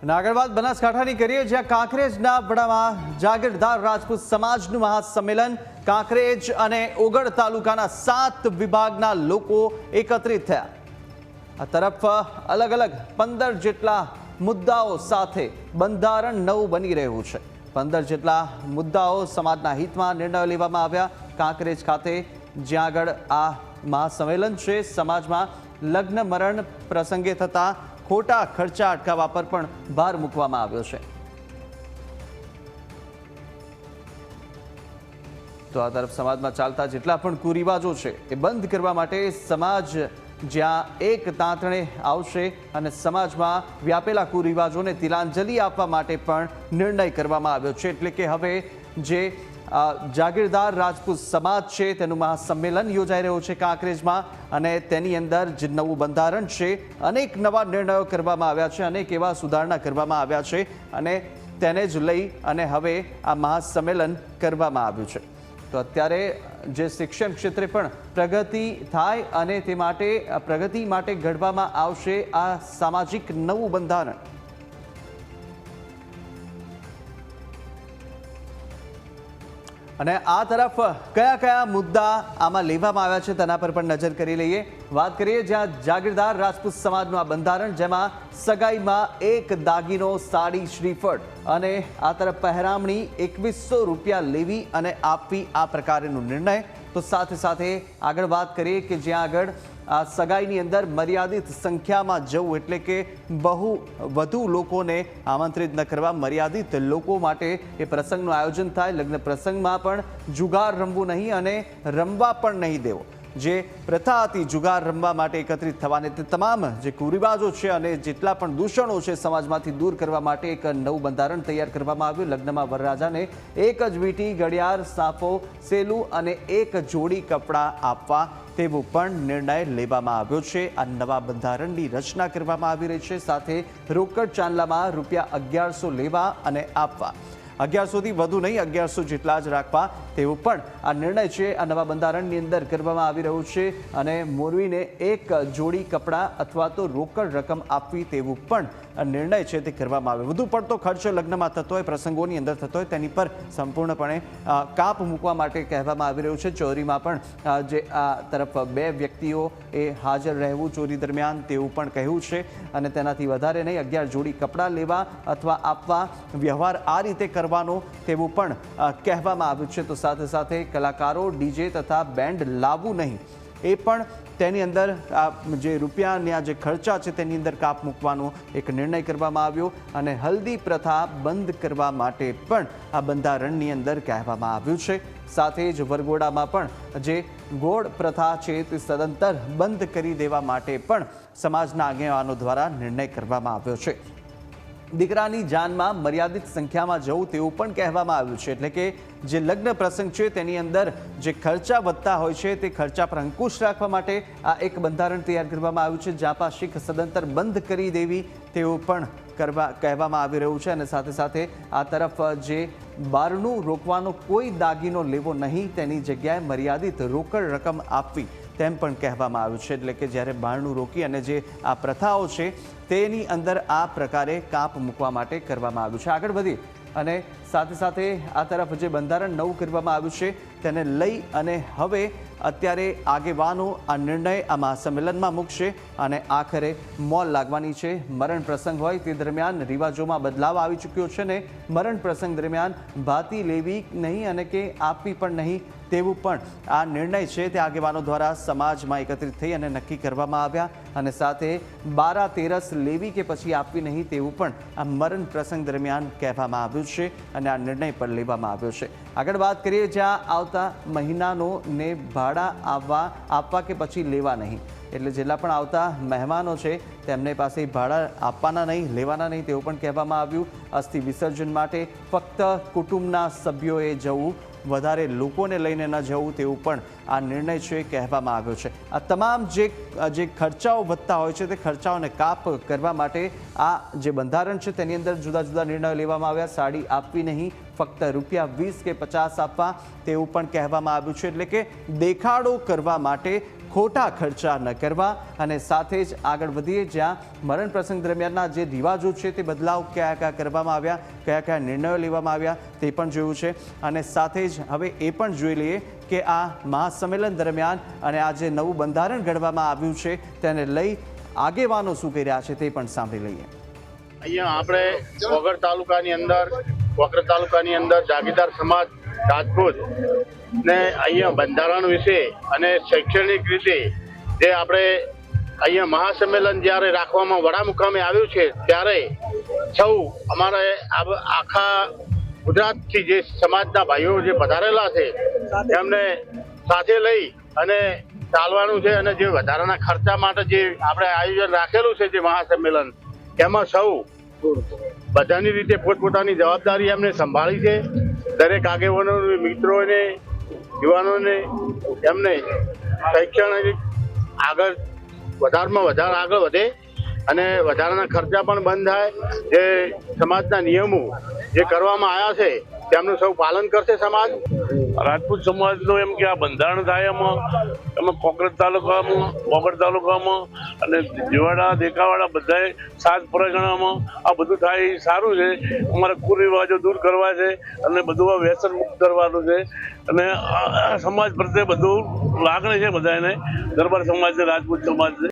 આગળ વાત બનાસકાંઠાની કરીએ, જ્યાં કાંકરેજના વડામાં જાગીરદાર રાજપૂત સમાજનું મહાસંમેલન. કાંકરેજ અને ઓગળ તાલુકાના 7 વિભાગના લોકો એકત્રિત થયા. આ તરફ અલગ અલગ 15 જેટલા મુદ્દાઓ સાથે બંધારણ નવું બની રહ્યું છે. 15 જેટલા મુદ્દાઓ સમાજના હિતમાં નિર્ણયો લેવામાં આવ્યા. કાંકરેજ ખાતે જ્યાં આગળ આ મહાસંમેલન છે, સમાજમાં લગ્ન મરણ પ્રસંગે થતા ખોટા ખર્ચા અટકાવવા પર પણ ભાર મૂકવામાં આવ્યો છે. તો આ તરફ સમાજમાં ચાલતા જેટલા પણ કુરિવાજો છે એ બંધ કરવા માટે સમાજ જ્યાં એક તાંતણે આવશે અને સમાજમાં વ્યાપેલા કુરિવાજોને તિલાંજલિ આપવા માટે પણ નિર્ણય કરવામાં આવ્યો છે. એટલે કે હવે જે જાગીરદાર રાજપૂત સમાજ છે તેનું મહાસંમેલન યોજાઈ રહ્યું છે કાંકરેજમાં, અને તેની અંદર જે નવું બંધારણ છે, અનેક નવા નિર્ણયો કરવામાં આવ્યા છે, અનેક એવા સુધારણા કરવામાં આવ્યા છે, અને તેને જ લઈ અને હવે આ મહાસંમેલન કરવામાં આવ્યું છે. તો અત્યારે જે શિક્ષણ ક્ષેત્રે પણ પ્રગતિ થાય અને તે માટે પ્રગતિ માટે ઘડવામાં આવશે આ સામાજિક નવું બંધારણ. અને આ તરફ કયા કયા મુદ્દા આમાં લેવામાં આવ્યા છે તેના પર પણ નજર કરી લઈએ. વાત કરીએ જ્યાં જાગીરદાર રાજપૂત સમાજનું આ બંધારણ, જેમાં સગાઈમાં 1 દાગીનો, સાડી, શ્રીફળ અને આ તરફ પહેરામણી 2100 રૂપિયા લેવી અને આપવી, આ પ્રકારનો નિર્ણય. તો સાથે સાથે આગળ વાત કરીએ કે જ્યાં આગળ આ સગાઈની અંદર મર્યાદિત સંખ્યામાં જવું, એટલે કે વધુ લોકોને આમંત્રિત ન કરવા, મર્યાદિત લોકો માટે એ પ્રસંગનું આયોજન થાય. લગ્ન પ્રસંગમાં પણ જુગાર રમવું નહીં અને રમવા પણ નહીં દેવો. જે પ્રથા હતી જુગાર રમવા માટે એકત્રિત થવાને, તે તમામ જે કુરિવાજો છે અને જેટલા પણ દૂષણો છે સમાજમાંથી દૂર કરવા માટે એક નવું બંધારણ તૈયાર કરવામાં આવ્યું. લગ્નમાં વરરાજાને 1 જ વીંટી, ઘડિયાળ, સાફો, સેલું અને 1 જોડી કપડાં આપવા તેવો પણ નિર્ણય લેવામાં આવ્યો છે. આ નવા બંધારણની રચના કરવામાં આવી રહી છે. સાથે રોકડ ચાંદલામાં ₹1100 લેવા અને આપવા, 1100 થી વધુ નહીં, 1100 જેટલા જ રાખવા તેવો પણ આ નિર્ણય છે આ નવા બંધારણની અંદર કરવામાં આવી રહ્યું છે. અને મોરવીને 1 જોડી કપડાં અથવા તો રોકડ રકમ આપવી તેવું પણ નિર્ણય છે તે કરવામાં આવ્યો. વધુ પડતો ખર્ચ લગ્નમાં થતો હોય, પ્રસંગોની અંદર થતો હોય, તેની પર સંપૂર્ણપણે કાપ મૂકવા માટે કહેવામાં આવી રહ્યું છે. ચોરીમાં પણ જે આ તરફ 2 વ્યક્તિઓ એ હાજર રહેવું ચોરી દરમિયાન તેવું પણ કહ્યું છે. અને તેનાથી વધારે નહીં, 11 જોડી કપડાં લેવા અથવા આપવા, વ્યવહાર આ રીતે કરવાનો તેવું પણ કહેવામાં આવ્યું છે. તો સાથે સાથે કલાકારો, ડીજે તથા બેન્ડ લાવવું નહીં, એ પણ તેની અંદર જે રૂપિયાના જે ખર્ચા છે તેની અંદર કાપ મૂકવાનો એક નિર્ણય કરવામાં આવ્યો. અને હલ્દી પ્રથા બંધ કરવા માટે પણ આ બંધારણની અંદર કહેવામાં આવ્યું છે. સાથે જ વરઘોડામાં પણ જે ગોળ પ્રથા છે તે સદંતર બંધ કરી દેવા માટે પણ સમાજના આગેવાનો દ્વારા નિર્ણય કરવામાં આવ્યો છે. દીકરાની જાનમાં મર્યાદિત સંખ્યામાં જવું તેવું પણ કહેવામાં આવ્યું છે. એટલે કે જે લગ્ન પ્રસંગ છે તેની અંદર જે ખર્ચા વધતા હોય છે તે ખર્ચા પર અંકુશ રાખવા માટે આ એક બંધારણ તૈયાર કરવામાં આવ્યું છે. જાપા શીખ સદંતર બંધ કરી દેવી તેવું પણ કહેવામાં આવી રહ્યું છે. અને સાથે સાથે આ તરફ જે બારણું રોકવાનો કોઈ દાગીનો લેવો નહીં, તેની જગ્યાએ મર્યાદિત રોકડ રકમ આપવી તેમ પણ કહેવામાં આવ્યું છે. એટલે કે જ્યારે બારણું રોકી અને જે આ પ્રથાઓ છે તેની અંદર આ પ્રકારે કાપ મૂકવા માટે કરવામાં આવ્યું છે. આગળ વધી અને સાથે સાથે આ તરફ જે બંધારણ નવું કરવામાં આવ્યું છે તેને લઈ અને હવે અત્યારે આગેવાનો આ નિર્ણય આ મહાસંમેલનમાં મૂકશે. અને આખરે મોલ લાગવાની છે. મરણ પ્રસંગ હોય તે દરમિયાન રિવાજોમાં બદલાવ આવી ચૂક્યો છે ને મરણ પ્રસંગ દરમિયાન ભાતી લેવી નહીં અને કે આપવી પણ નહીં તેવું પણ આ નિર્ણય છે તે આગેવાનો દ્વારા સમાજમાં એકત્રિત થઈ અને નક્કી કરવામાં આવ્યા. અને સાથે 12 તેરસ લેવી કે પછી આપવી નહીં તેવું પણ આ મરણ પ્રસંગ દરમિયાન કહેવામાં આવ્યું છે અને આ નિર્ણય પણ લેવામાં આવ્યો છે. આગળ વાત કરીએ જ્યાં આવતા મહિનાનો ને ભાડા આપવા કે પછી લેવા નહીં. એટલે જેટલા પણ આવતા મહેમાનો છે તેમને પાસે ભાડા આપવાના નહીં, લેવાના નહીં તેવું પણ કહેવામાં આવ્યું. અસ્થિ વિસર્જન માટે ફક્ત કુટુંબના સભ્યોએ જવું, વધારે લોકોને લઈને ન જવું તેવું પણ આ નિર્ણય છે કહેવામાં આવ્યો છે. આ તમામ જે ખર્ચાઓ વધતા હોય છે તે ખર્ચાઓને કાપ કરવા માટે આ જે બંધારણ છે તેની અંદર જુદા જુદા નિર્ણયો લેવામાં આવ્યા. સાડી આપવી નહીં, ફક્ત ₹20 કે 50 આપવા તેવું પણ કહેવામાં આવ્યું છે. એટલે કે દેખાડો કરવા માટે ખોટા ખર્ચા ન કરવા અને સાથે જ આગળ વધીએ જ્યાં મરણ પ્રસંગ દરમિયાનના જે રિવાજો છે તે બદલાવ કયા કયા કરવામાં આવ્યા, કયા કયા નિર્ણયો લેવામાં આવ્યા તે પણ જોયું છે અને સાથે જ હવે એ પણ જોઈ લઈએ કે આ મહાસંમેલન દરમિયાન અને આ જે નવું બંધારણ ઘડવામાં આવ્યું છે તેને લઈ આગેવાનો શું કહી રહ્યા છે તે પણ સાંભળી લઈએ। અહીંયા આપણે વગર તાલુકાની અંદર જાગીરદાર સમાજ રાજપૂત ને અહીંયા બંધારણ વિશે અને શૈક્ષણિક રીતે જે આપણે અહીંયા મહાસંમેલન જ્યારે રાખવામાં વડા મુકામે આવ્યું છે ત્યારે સૌ અમારે આખા ગુજરાતથી જે સમાજના ભાઈઓ જે પધારેલા છે એમને સાથે લઈ અને ચાલવાનું છે અને જે વધારાના ખર્ચા માટે જે આપણે આયોજન રાખેલું છે જે મહાસંમેલન એમાં સૌ બધાની રીતે પોતપોતાની જવાબદારી એમને સંભાળી છે। દરેક આગેવાનો મિત્રોને યુવાનોને એમને શૈક્ષણિક આગળ વધારેમાં વધારે આગળ વધે અને વધારાના ખર્ચા પણ બંધ થાય। જે સમાજના નિયમો જે કરવામાં આવ્યા છે તેમનું સૌ પાલન કરશે સમાજ। રાજપૂત સમાજનું એમ કે આ બંધારણ થાય એમાં કોકરેજ તાલુકામાં અને જીવાડા દેકાવાડા બધાએ 7 પરગણામાં આ બધું થાય એ સારું છે। અમારા કુરિવાજો દૂર કરવા છે અને બધું આ વ્યસન મુક્ત કરવાનું છે અને આ સમાજ પ્રત્યે બધું લાગણી છે બધાને, દરબાર સમાજને રાજપૂત સમાજને।